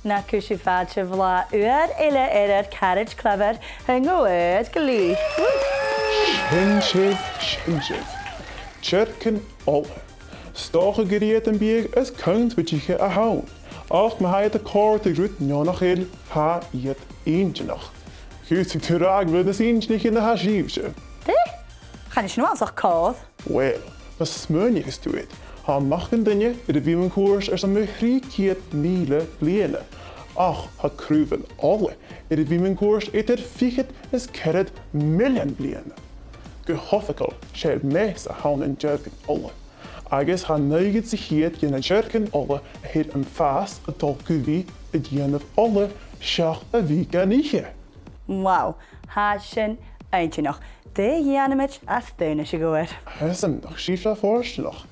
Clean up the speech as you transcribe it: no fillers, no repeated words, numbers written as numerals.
na cwsi fadge vla uer eile carriage clever yn Gobhar Glic. Shin Dearc-ola. Stoche geriet een bier is kunt wat je a haun. Auch me haie de koor te groet nog heel ha iet eentje nog. Goed ik te raak wil dus eentje niet in de hashiefje. Gaan je nou als koud? Wel, wat smeunje is toe het. Ha machen dinge in de wiemenkoers er zo'n mechrikiet miele bliene. Ach, ha kruven alle. In de wiemenkoers het er figet is kerret miljoen bliene. Gehoffikel schel meest haun in Dearc-ola. Agus ha neigit zich hier in een Dearc-ola het een vast a dolku wie het jen of alle schach a wie ganiche. Wauw, haasje eentje nog. De Janemich as steunen je gehoord. Hij is hem nog schief voorstel nog.